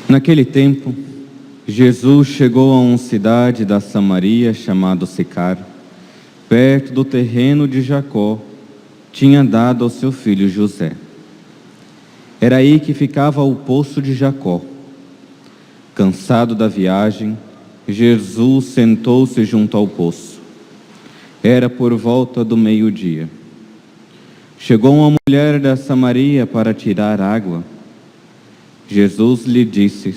Naquele tempo, Jesus chegou a uma cidade da Samaria chamada Sicar, perto do terreno de Jacó, tinha dado ao seu filho José. Era aí que ficava o poço de Jacó. Cansado da viagem, Jesus sentou-se junto ao poço. Era por volta do meio-dia. Chegou uma mulher da Samaria para tirar água. Jesus lhe disse: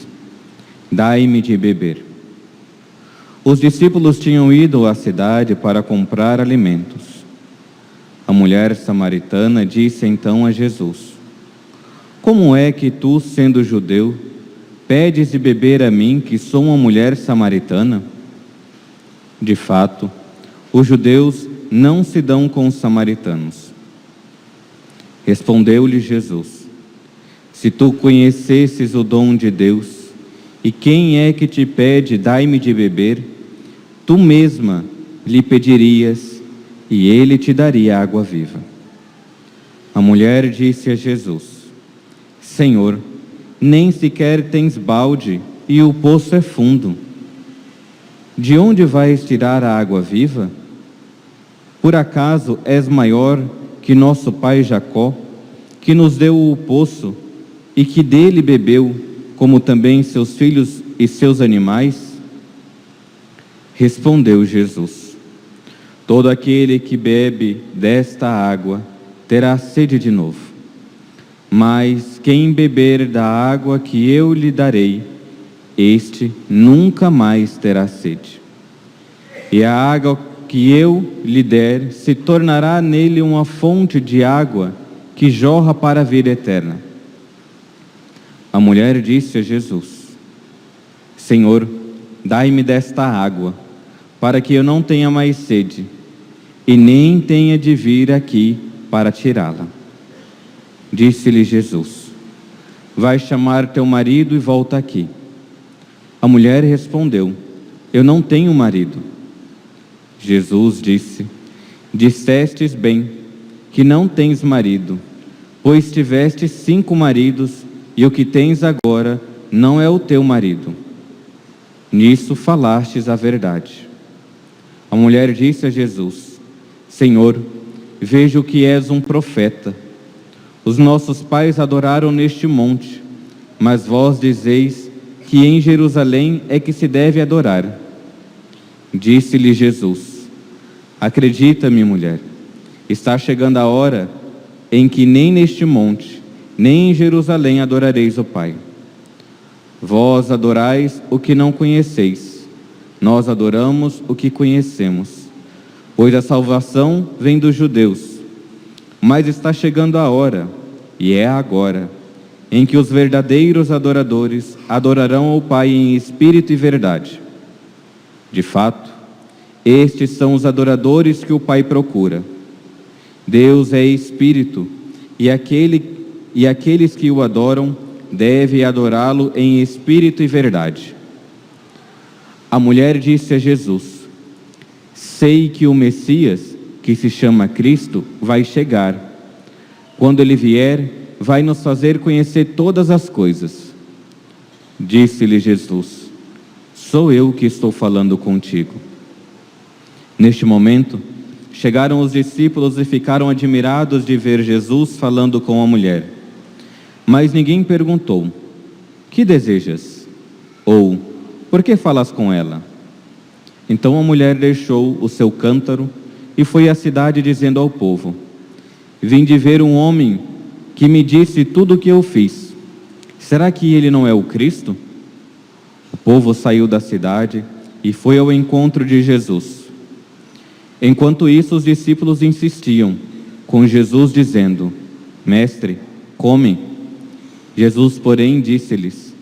"Dai-me de beber." Os discípulos tinham ido à cidade para comprar alimentos. A mulher samaritana disse então a Jesus: "Como é que tu, sendo judeu, pedes de beber a mim, que sou uma mulher samaritana?" De fato, os judeus não se dão com os samaritanos. Respondeu-lhe Jesus: "Se tu conhecesses o dom de Deus, e quem é que te pede, dai-me de beber, tu mesma lhe pedirias, e ele te daria água viva." A mulher disse a Jesus: "Senhor, nem sequer tens balde, e o poço é fundo. De onde vais tirar a água viva? Por acaso és maior que nosso pai Jacó, que nos deu o poço, e que dele bebeu, como também seus filhos e seus animais?" Respondeu Jesus: "Todo aquele que bebe desta água terá sede de novo. Mas quem beber da água que eu lhe darei, este nunca mais terá sede. E a água que eu lhe der se tornará nele uma fonte de água que jorra para a vida eterna." A mulher disse a Jesus: "Senhor, dai-me desta água, para que eu não tenha mais sede, e nem tenha de vir aqui para tirá-la." Disse-lhe Jesus: "Vai chamar teu marido e volta aqui." A mulher respondeu: "Eu não tenho marido." Jesus disse: "Dissestes bem, que não tens marido, pois tiveste 5 maridos, e o que tens agora não é o teu marido. Nisso falastes a verdade." A mulher disse a Jesus: "Senhor, vejo que és um profeta. Os nossos pais adoraram neste monte, mas vós dizeis que em Jerusalém é que se deve adorar." Disse-lhe Jesus: "Acredita-me, mulher, está chegando a hora em que nem neste monte, nem em Jerusalém adorareis o Pai. Vós adorais o que não conheceis, nós adoramos o que conhecemos, pois a salvação vem dos judeus. Mas está chegando a hora, e é agora, em que os verdadeiros adoradores adorarão ao Pai em espírito e verdade. De fato, estes são os adoradores que o Pai procura. Deus é espírito, e aqueles que o adoram devem adorá-lo em espírito e verdade." A mulher disse a Jesus: "Sei que o Messias, que se chama Cristo, vai chegar. Quando ele vier, vai nos fazer conhecer todas as coisas." Disse-lhe Jesus: "Sou eu que estou falando contigo." Neste momento, chegaram os discípulos e ficaram admirados de ver Jesus falando com a mulher. Mas ninguém perguntou: "Que desejas?" ou "Por que falas com ela?" Então a mulher deixou o seu cântaro e foi à cidade dizendo ao povo: "Vim de ver um homem que me disse tudo o que eu fiz. Será que ele não é o Cristo?" O povo saiu da cidade e foi ao encontro de Jesus. Enquanto isso, os discípulos insistiam com Jesus, dizendo: "Mestre, come." Jesus, porém, disse-lhes: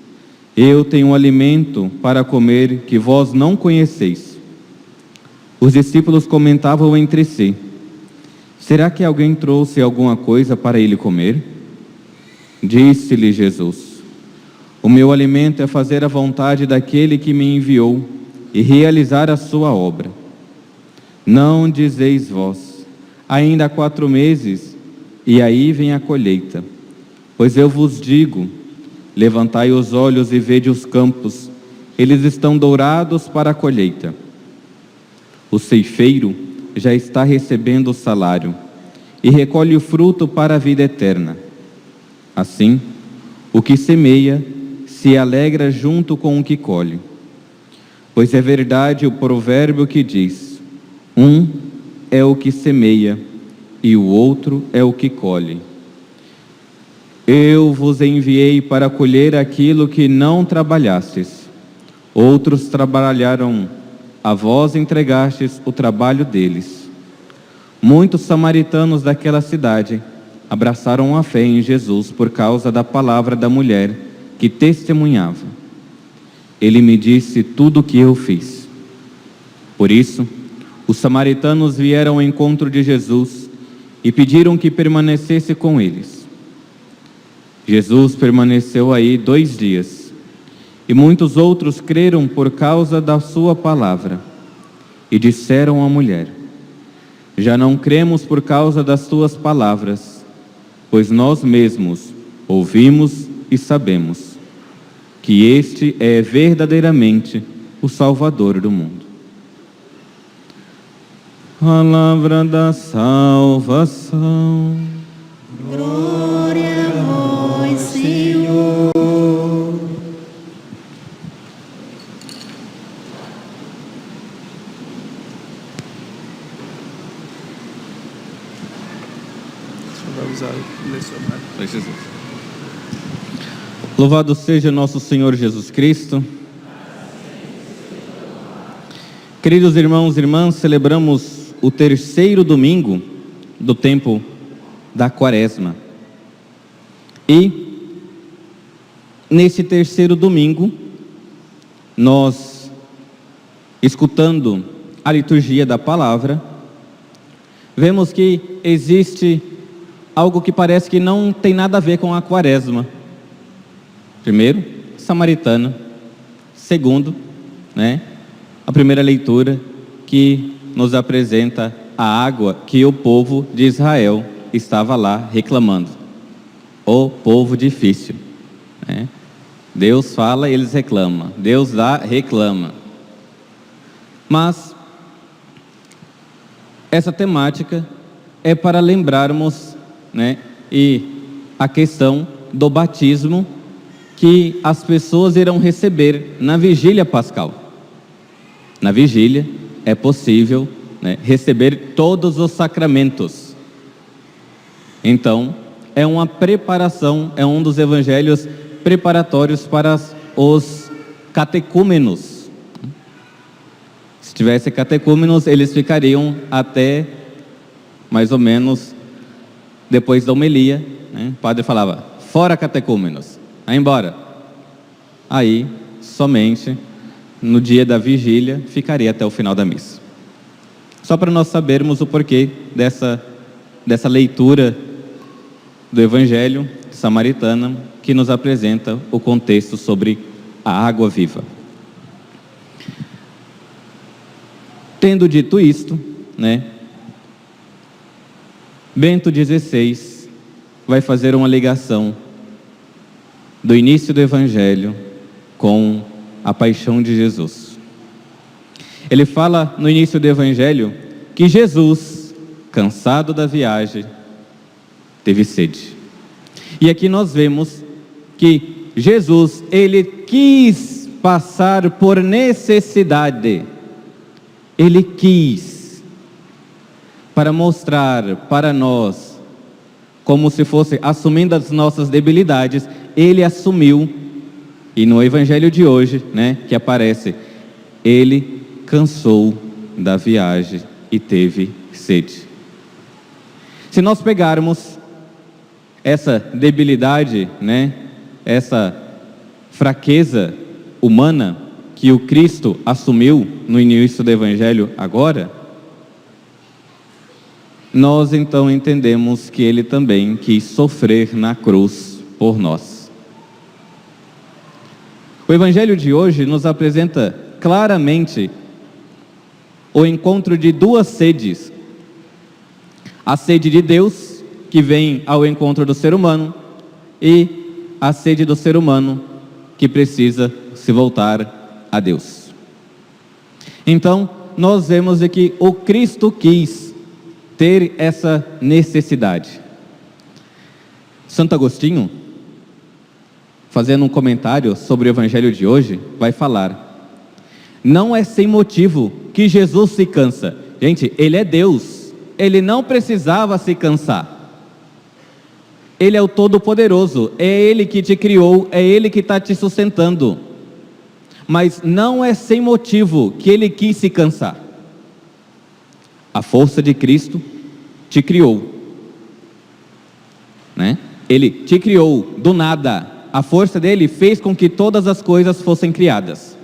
Eu tenho um alimento para comer que vós não conheceis. Os discípulos comentavam entre si: será que alguém trouxe alguma coisa para ele comer? Disse-lhe Jesus: o meu alimento é fazer a vontade daquele que me enviou e realizar a sua obra. Não dizeis vós: ainda há 4 meses, e aí vem a colheita. Pois eu vos digo: levantai os olhos e vede os campos, eles estão dourados para a colheita. O ceifeiro já está recebendo o salário e recolhe o fruto para a vida eterna. Assim, o que semeia se alegra junto com o que colhe. Pois é verdade o provérbio que diz: um é o que semeia e o outro é o que colhe. Eu vos enviei para colher aquilo que não trabalhastes. Outros trabalharam, a vós entregastes o trabalho deles. Muitos samaritanos daquela cidade abraçaram a fé em Jesus por causa da palavra da mulher que testemunhava: ele me disse tudo o que eu fiz. Por isso, os samaritanos vieram ao encontro de Jesus e pediram que permanecesse com eles. Jesus permaneceu aí 2 dias, e muitos outros creram por causa da sua palavra, e disseram à mulher: já não cremos por causa das tuas palavras, pois nós mesmos ouvimos e sabemos que este é verdadeiramente o Salvador do mundo. Palavra da salvação. Glória a vós, Senhor. Louvado seja nosso Senhor Jesus Cristo. Queridos irmãos e irmãs, celebramos o 3º domingo do tempo da Quaresma. E nesse 3º domingo, nós, escutando a liturgia da palavra, vemos que existe algo que parece que não tem nada a ver com a Quaresma. Primeiro, samaritana. Segundo, a primeira leitura que nos apresenta a água que o povo de Israel estava lá reclamando. O povo difícil. Deus fala e eles reclamam. Deus dá, reclama. Mas essa temática é para lembrarmos, e a questão do batismo que as pessoas irão receber na vigília pascal. Na vigília é possível receber todos os sacramentos. Então, é uma preparação, é um dos evangelhos preparatórios para os catecúmenos. Se tivesse catecúmenos, eles ficariam até mais ou menos depois da homilia. O padre falava: fora catecúmenos, vai embora. Aí, somente no dia da vigília, ficaria até o final da missa. Só para nós sabermos o porquê dessa leitura do Evangelho samaritano, que nos apresenta o contexto sobre a água viva. Tendo dito isto, Bento XVI vai fazer uma ligação do início do Evangelho com a paixão de Jesus. Ele fala no início do Evangelho que Jesus, cansado da viagem, teve sede. E aqui nós vemos que Jesus, ele quis passar por necessidade. Ele quis, para mostrar para nós, como se fosse assumindo as nossas debilidades, ele assumiu. E no Evangelho de hoje, que aparece, ele cansou da viagem e teve sede. Se nós pegarmos essa debilidade, essa fraqueza humana que o Cristo assumiu no início do Evangelho agora, nós então entendemos que Ele também quis sofrer na cruz por nós. O Evangelho de hoje nos apresenta claramente o encontro de duas sedes. A sede de Deus, que vem ao encontro do ser humano, e a sede do ser humano, que precisa se voltar a Deus. Então, nós vemos de que o Cristo quis ter essa necessidade. Santo Agostinho, fazendo um comentário sobre o Evangelho de hoje, vai falar: não é sem motivo que Jesus se cansa. Gente, Ele é Deus, Ele não precisava se cansar. Ele é o Todo-Poderoso, é Ele que te criou, é Ele que está te sustentando. Mas não é sem motivo que Ele quis se cansar. A força de Cristo te criou, né? Ele te criou do nada. A força dele fez com que todas as coisas fossem criadas.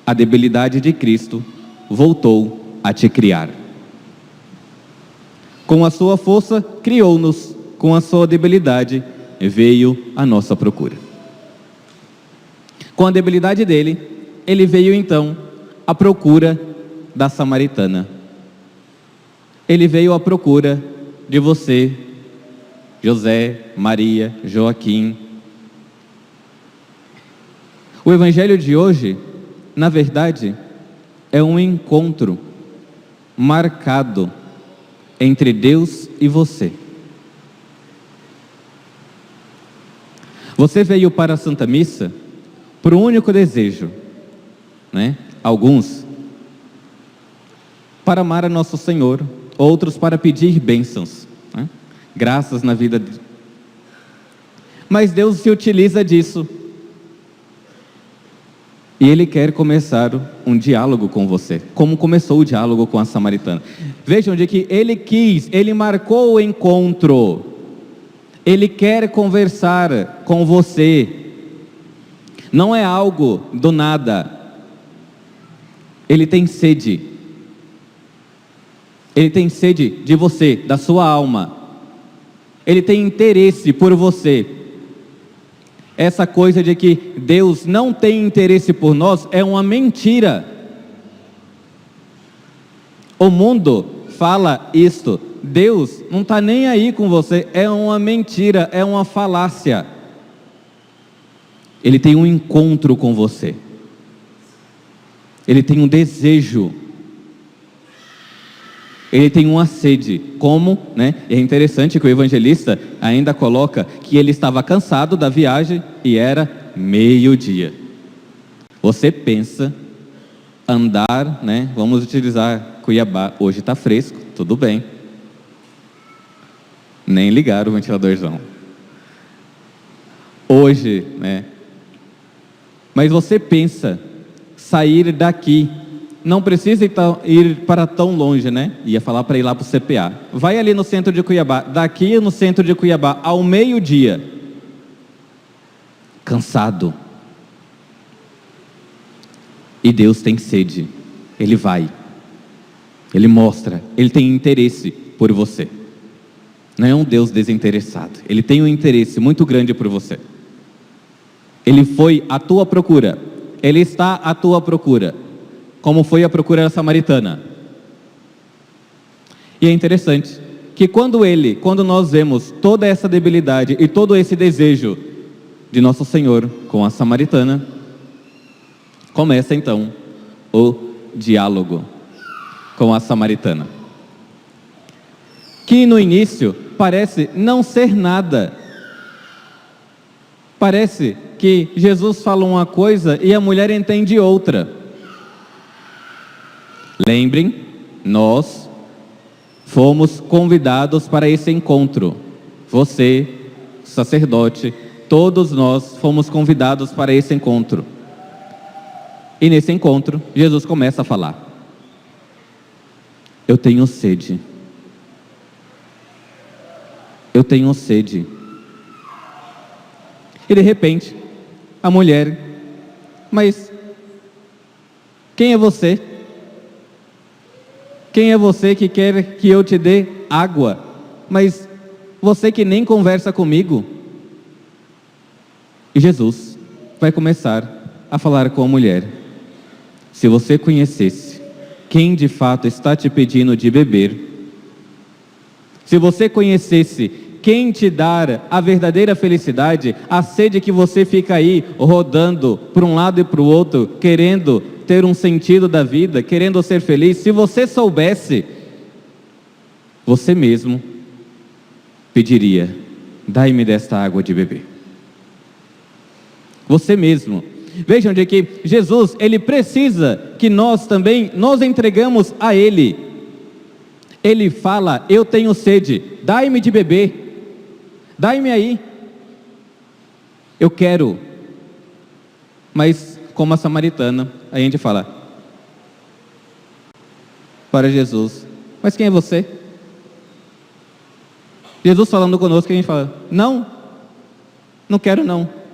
A debilidade de Cristo voltou a te criar. Com a sua força, criou-nos. Com a sua debilidade, veio a nossa procura. Com a debilidade dele, ele veio então à procura da samaritana. Ele veio à procura de você, José, Maria, Joaquim. O Evangelho de hoje, na verdade, é um encontro marcado entre Deus e você. Você veio para a Santa Missa por um único desejo, né? Alguns para amar a Nosso Senhor, outros para pedir bênçãos, né? Graças na vida. Mas Deus se utiliza disso e Ele quer começar um diálogo com você, como começou o diálogo com a samaritana. Vejam de que Ele quis, Ele marcou o encontro. Ele quer conversar com você. Não é algo do nada. Ele tem sede. Ele tem sede de você, da sua alma. Ele tem interesse por você. Essa coisa de que Deus não tem interesse por nós é uma mentira. O mundo fala isto. Deus não está nem aí com você, é uma mentira, é uma falácia. Ele tem um encontro com você. Ele tem um desejo. Ele tem uma sede. Como, né? É interessante que o evangelista ainda coloca que ele estava cansado da viagem e era meio-dia. Você pensa andar, né? Vamos utilizar Cuiabá. Hoje está fresco, tudo bem. Nem ligaram o ventiladorzão. Hoje, né? Mas você pensa, sair daqui, não precisa ir para tão longe, né? Ia falar para ir lá para o CPA. Vai ali no centro de Cuiabá, daqui no centro de Cuiabá, ao meio-dia. Cansado. E Deus tem sede. Ele vai. Ele mostra. Ele tem interesse por você. Não é um Deus desinteressado. Ele tem um interesse muito grande por você. Ele foi à tua procura. Ele está à tua procura. Como foi a procura da samaritana. E é interessante que quando nós vemos toda essa debilidade e todo esse desejo de Nosso Senhor com a samaritana, começa então o diálogo com a samaritana. Que no início parece não ser nada. Parece que Jesus fala uma coisa e a mulher entende outra. Lembrem, nós fomos convidados para esse encontro. Você, sacerdote, todos nós fomos convidados para esse encontro. E nesse encontro, Jesus começa a falar: eu tenho sede. Eu tenho sede. E de repente, a mulher: mas quem é você? Quem é você que quer que eu te dê água? Mas você que nem conversa comigo. E Jesus vai começar a falar com a mulher: se você conhecesse quem de fato está te pedindo de beber, se você conhecesse quem te dar a verdadeira felicidade, a sede que você fica aí rodando para um lado e para o outro, querendo ter um sentido da vida, querendo ser feliz, se você soubesse, você mesmo pediria: dai-me desta água de beber. Você mesmo. Vejam de que Jesus, Ele precisa que nós também nos entregamos a Ele. Ele fala: eu tenho sede, dai-me de beber, dai-me aí, eu quero. Mas como a samaritana, a gente fala para Jesus: mas quem é você? Jesus falando conosco, a gente fala: não quero não.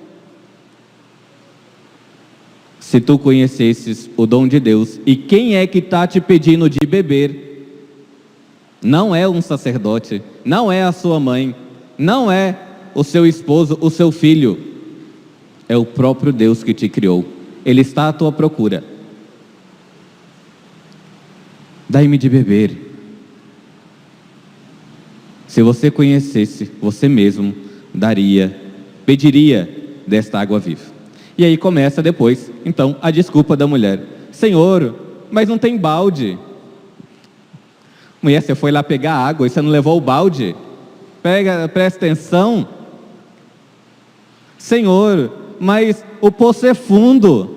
Se tu conhecesses o dom de Deus e quem é que está te pedindo de beber, não é um sacerdote, não é a sua mãe, não é o seu esposo, o seu filho, é o próprio Deus que te criou. Ele está à tua procura. Dai-me de beber. Se você conhecesse, você mesmo pediria desta água viva. E aí começa depois, então, a desculpa da mulher: Senhor, mas não tem balde. Mulher, você foi lá pegar água e você não levou o balde? Presta atenção. Senhor, mas o poço é fundo.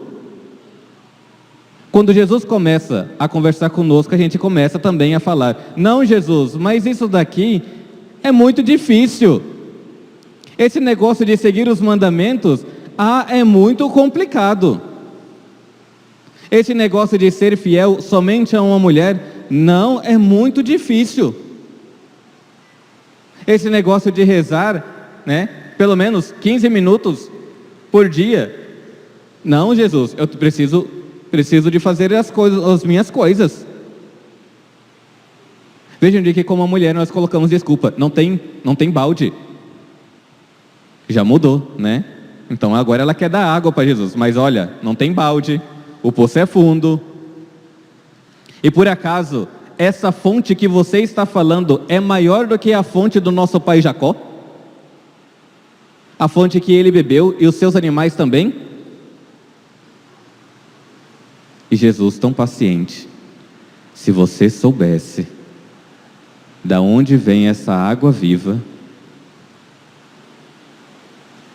Quando Jesus começa a conversar conosco, a gente começa também a falar: não, Jesus, mas isso daqui é muito difícil. Esse negócio de seguir os mandamentos, é muito complicado. Esse negócio de ser fiel somente a uma mulher, não, é muito difícil. Esse negócio de rezar, pelo menos 15 minutos por dia, não, Jesus, eu preciso de fazer as minhas coisas. Vejam de que como a mulher nós colocamos desculpa: não tem balde. Já mudou, né? Então agora ela quer dar água para Jesus, mas olha, não tem balde, o poço é fundo. E por acaso, essa fonte que você está falando é maior do que a fonte do nosso pai Jacó? A fonte que ele bebeu e os seus animais também? E Jesus, tão paciente: se você soubesse da onde vem essa água viva,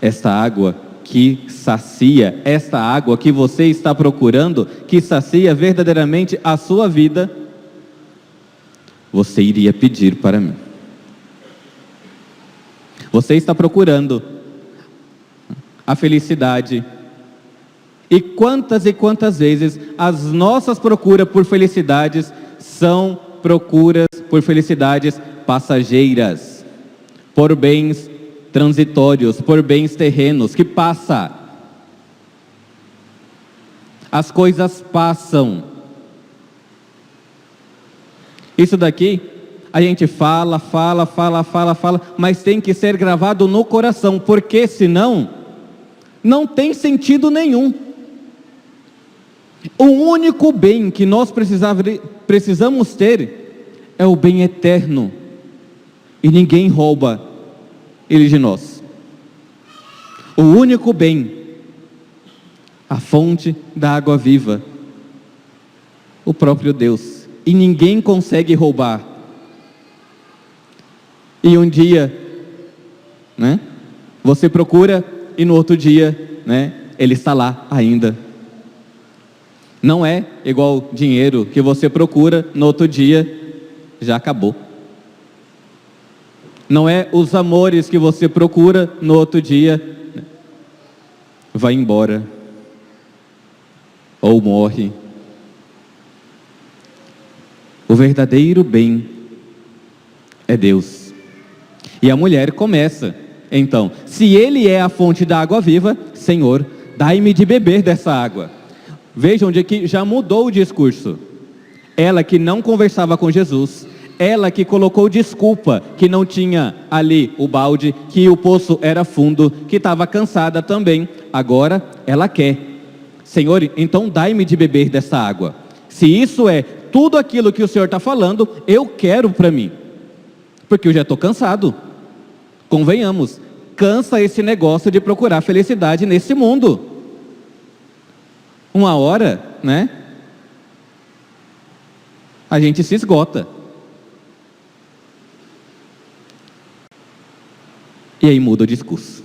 esta água que sacia, esta água que você está procurando, que sacia verdadeiramente a sua vida, você iria pedir para mim. Você está procurando a felicidade, e quantas vezes as nossas procuras por felicidades são procuras por felicidades passageiras, por bens transitórios, por bens terrenos, que passa. As coisas passam. Isso daqui, a gente fala, mas tem que ser gravado no coração, porque senão, não tem sentido nenhum. O único bem que nós precisamos ter é o bem eterno, e ninguém rouba ele de nós. O único bem, a fonte da água viva, o próprio Deus, e ninguém consegue roubar. E um dia, você procura e no outro dia, ele está lá ainda. Não é igual dinheiro que você procura, no outro dia já acabou. Não é os amores que você procura, no outro dia vai embora ou morre. O verdadeiro bem é Deus. E a mulher começa, então: se Ele é a fonte da água viva, Senhor, dai-me de beber dessa água. Vejam de que já mudou o discurso. Ela que não conversava com Jesus, ela que colocou desculpa que não tinha ali o balde, que o poço era fundo, que estava cansada também. Agora ela quer. Senhor, então dai-me de beber dessa água. Se isso é tudo aquilo que o Senhor está falando, eu quero para mim. Porque eu já estou cansado. Convenhamos, cansa esse negócio de procurar felicidade nesse mundo. Uma hora, né? A gente se esgota. E aí muda o discurso.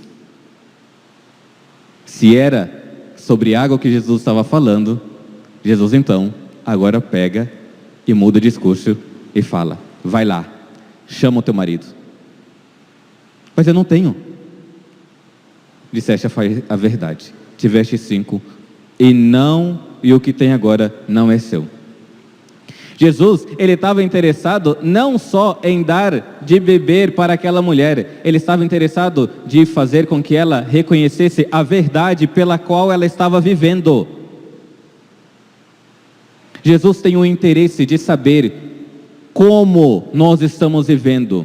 Se era sobre água que Jesus estava falando, Jesus então agora pega e muda o discurso e fala: vai lá, chama o teu marido. Mas eu não tenho. Disseste a verdade, tiveste 5 e o que tem agora não é seu. Jesus, ele estava interessado não só em dar de beber para aquela mulher, ele estava interessado de fazer com que ela reconhecesse a verdade pela qual ela estava vivendo. Jesus tem o interesse de saber como nós estamos vivendo.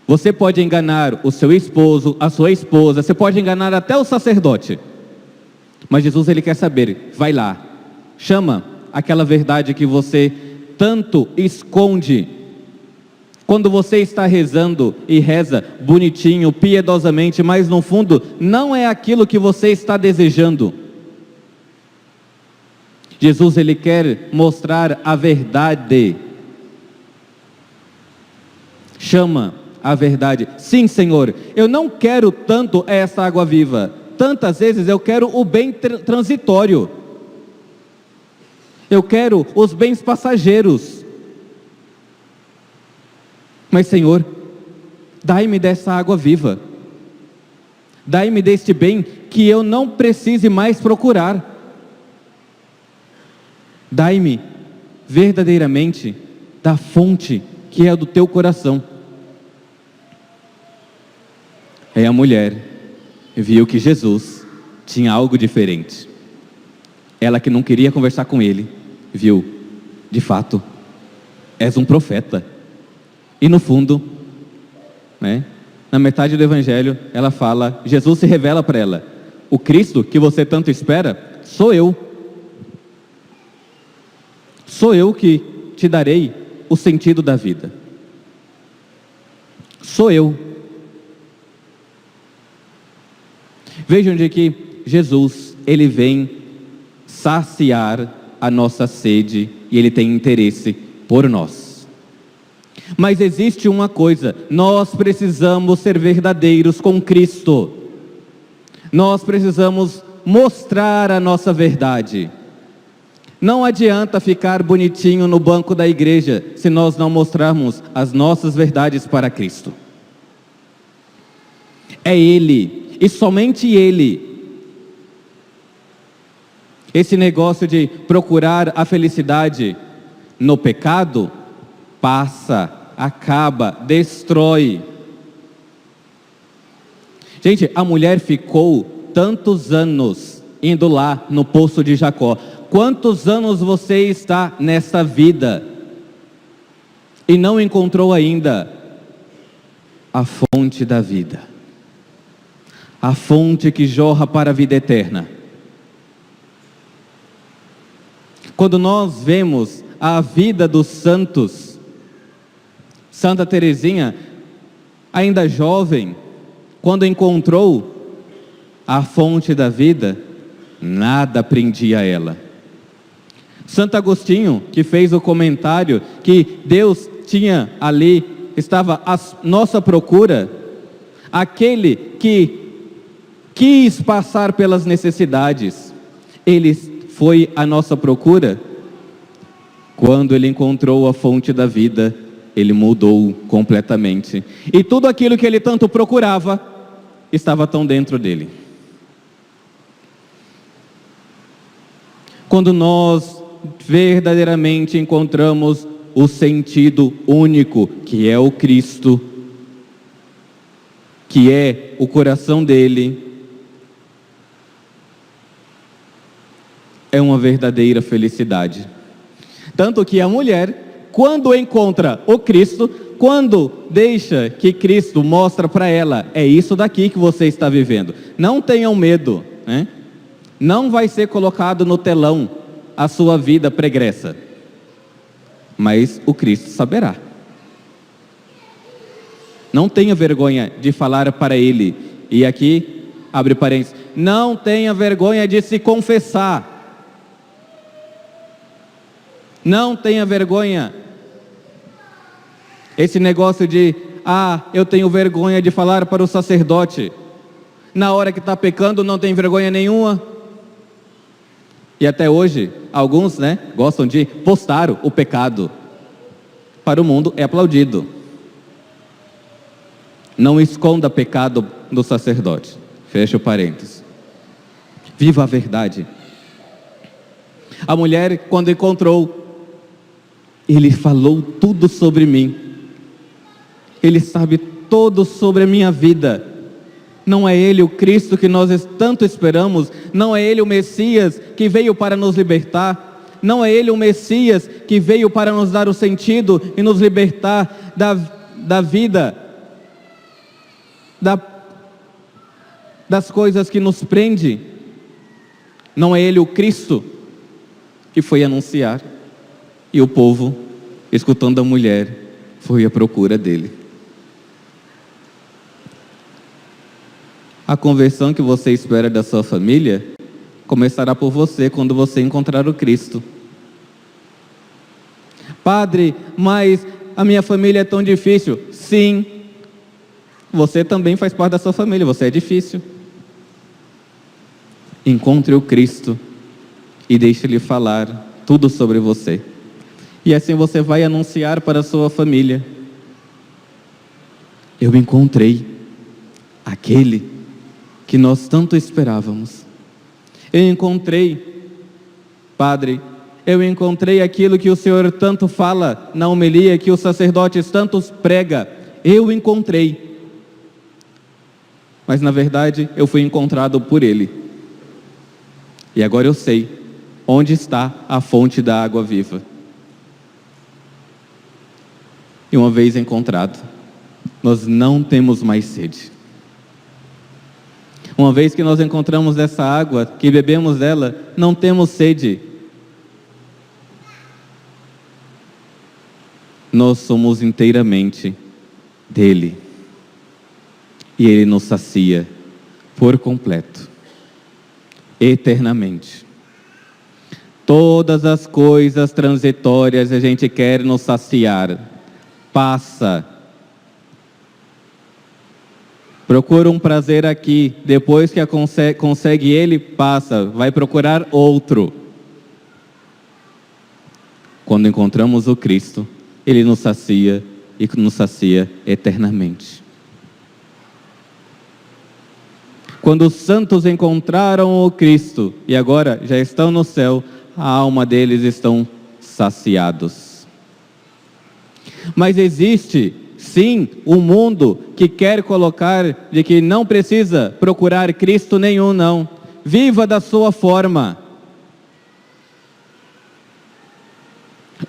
Você pode enganar o seu esposo, a sua esposa, você pode enganar até o sacerdote. Mas Jesus, ele quer saber, vai lá, chama aquela verdade que você tanto esconde. Quando você está rezando e reza bonitinho, piedosamente, mas no fundo não é aquilo que você está desejando. Jesus, ele quer mostrar a verdade. Chama a verdade. Sim, Senhor, eu não quero tanto essa água viva. Tantas vezes eu quero o bem transitório. Eu quero os bens passageiros. Mas, Senhor, dai-me dessa água viva. Dai-me deste bem que eu não precise mais procurar. Dai-me verdadeiramente da fonte que é do teu coração. Aí a mulher viu que Jesus tinha algo diferente. Ela que não queria conversar com ele, viu, de fato, és um profeta. E no fundo, né, na metade do evangelho, ela fala, Jesus se revela para ela: o Cristo que você tanto espera, sou eu. Sou eu que te darei o sentido da vida. Sou eu. Vejam de que Jesus, ele vem saciar a nossa sede e ele tem interesse por nós. Mas existe uma coisa: nós precisamos ser verdadeiros com Cristo. Nós precisamos mostrar a nossa verdade. Não adianta ficar bonitinho no banco da igreja se nós não mostrarmos as nossas verdades para Cristo. É Ele, e somente Ele. Esse negócio de procurar a felicidade no pecado, passa, acaba, destrói. Gente, a mulher ficou tantos anos indo lá no poço de Jacó. Quantos anos você está nessa vida e não encontrou ainda a fonte da vida? A fonte que jorra para a vida eterna. Quando nós vemos a vida dos santos, Santa Teresinha, ainda jovem, quando encontrou a fonte da vida, nada prendia ela. Santo Agostinho, que fez o comentário que Deus tinha ali, estava à nossa procura, aquele que quis passar pelas necessidades, ele foi à nossa procura. Quando ele encontrou a fonte da vida, ele mudou completamente. E tudo aquilo que ele tanto procurava, estava tão dentro dele. Quando nós verdadeiramente encontramos o sentido único, que é o Cristo, que é o coração dele, é uma verdadeira felicidade. Tanto que a mulher, quando encontra o Cristo, quando deixa que Cristo mostra para ela, é isso daqui que você está vivendo. Não tenham medo, né? Não vai ser colocado no telão a sua vida pregressa, mas o Cristo saberá. Não tenha vergonha de falar para Ele, e aqui, abre parênteses, não tenha vergonha de se confessar. Não tenha vergonha. Esse negócio de, eu tenho vergonha de falar para o sacerdote. Na hora que está pecando não tem vergonha nenhuma. E até hoje, alguns, gostam de postar o pecado. Para o mundo é aplaudido. Não esconda pecado do sacerdote. Fecha o parênteses. Viva a verdade. A mulher, quando encontrou, ele falou tudo sobre mim. Ele sabe tudo sobre a minha vida. Não é Ele o Cristo que nós tanto esperamos? Não é Ele o Messias que veio para nos libertar? Não é Ele o Messias que veio para nos dar o sentido e nos libertar da vida, das coisas que nos prendem? Não é Ele o Cristo que foi anunciar? E o povo, escutando a mulher, foi à procura dele. A conversão que você espera da sua família começará por você quando você encontrar o Cristo. Padre, mas a minha família é tão difícil. Sim, você também faz parte da sua família, você é difícil. Encontre o Cristo e deixe-lhe falar tudo sobre você. E assim você vai anunciar para a sua família: eu encontrei aquele que nós tanto esperávamos. Eu encontrei, Padre, eu encontrei aquilo que o Senhor tanto fala na homilia, que os sacerdotes tantos prega. Eu encontrei. Mas na verdade eu fui encontrado por Ele. E agora eu sei onde está a fonte da água viva. E uma vez encontrado, nós não temos mais sede. Uma vez que nós encontramos essa água, que bebemos dela, não temos sede. Nós somos inteiramente dele. E Ele nos sacia por completo, eternamente. Todas as coisas transitórias a gente quer nos saciar. Passa. Procura um prazer aqui, depois que consegue ele, passa, vai procurar outro. Quando encontramos o Cristo, Ele nos sacia e nos sacia eternamente. Quando os santos encontraram o Cristo e agora já estão no céu, a alma deles estão saciados. Mas existe, sim, um mundo que quer colocar de que não precisa procurar Cristo nenhum, não. Viva da sua forma.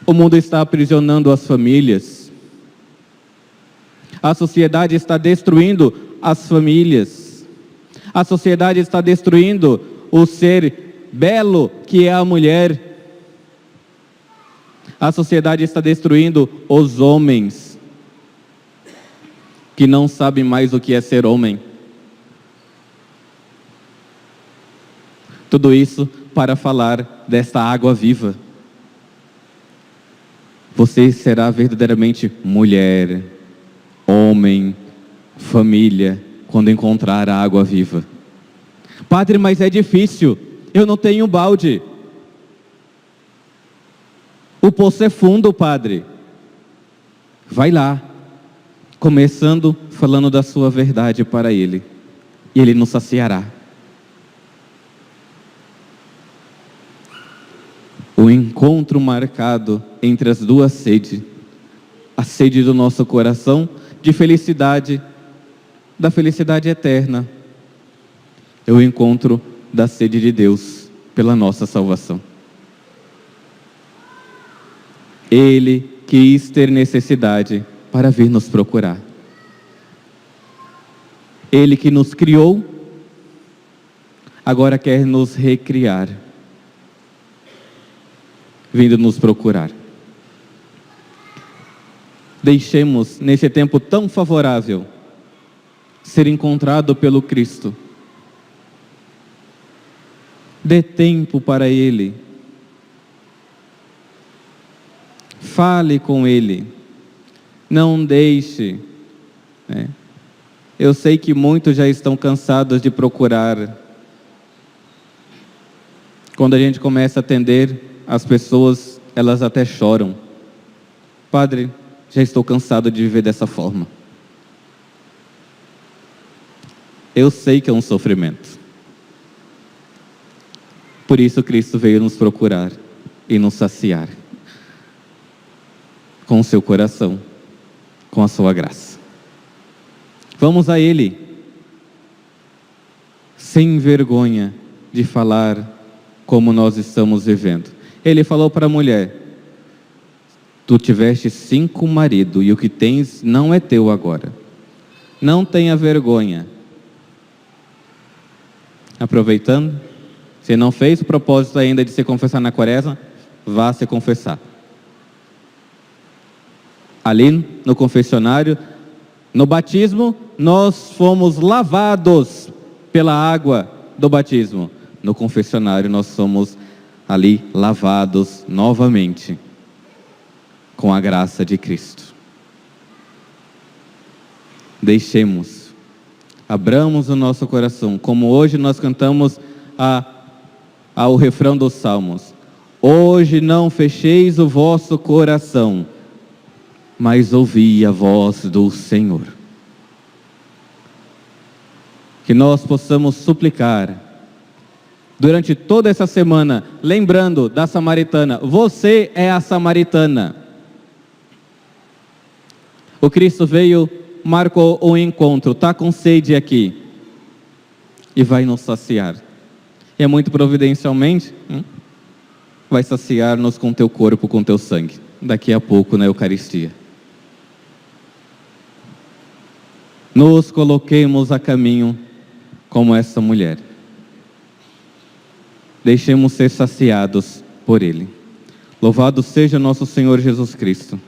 O mundo está aprisionando as famílias. A sociedade está destruindo as famílias. A sociedade está destruindo o ser belo que é a mulher. A sociedade está destruindo os homens, que não sabem mais o que é ser homem. Tudo isso para falar desta água viva. Você será verdadeiramente mulher, homem, família, quando encontrar a água viva. Padre, mas é difícil, eu não tenho balde. O poço é fundo, Padre. Vai lá, começando falando da sua verdade para Ele, e Ele nos saciará. O encontro marcado entre as duas sedes, a sede do nosso coração de felicidade, da felicidade eterna, é o encontro da sede de Deus, pela nossa salvação. Ele quis ter necessidade para vir nos procurar. Ele que nos criou, agora quer nos recriar, vindo nos procurar. Deixemos, nesse tempo tão favorável, ser encontrado pelo Cristo. Dê tempo para Ele. Fale com Ele. Não deixe. Eu sei que muitos já estão cansados de procurar. Quando a gente começa a atender as pessoas, elas até choram. Padre, já estou cansado de viver dessa forma. Eu sei que é um sofrimento. Por isso Cristo veio nos procurar e nos saciar com o seu coração, com a sua graça. Vamos a Ele, sem vergonha de falar como nós estamos vivendo. Ele falou para a mulher: tu tiveste 5 maridos e o que tens não é teu agora. Não tenha vergonha. Aproveitando, se não fez o propósito ainda de se confessar na quaresma, vá se confessar. Ali no confessionário, no batismo, nós fomos lavados pela água do batismo. No confessionário, nós somos ali lavados novamente com a graça de Cristo. Deixemos, abramos o nosso coração, como hoje nós cantamos ao refrão dos Salmos. Hoje não fecheis o vosso coração, mas ouvi a voz do Senhor. Que nós possamos suplicar, durante toda essa semana, lembrando da samaritana. Você é a samaritana. O Cristo veio, marcou o encontro, está com sede aqui, e vai nos saciar. E é muito providencialmente, vai saciar-nos com teu corpo, com teu sangue, daqui a pouco na Eucaristia. Nos coloquemos a caminho como essa mulher. Deixemos ser saciados por Ele. Louvado seja nosso Senhor Jesus Cristo.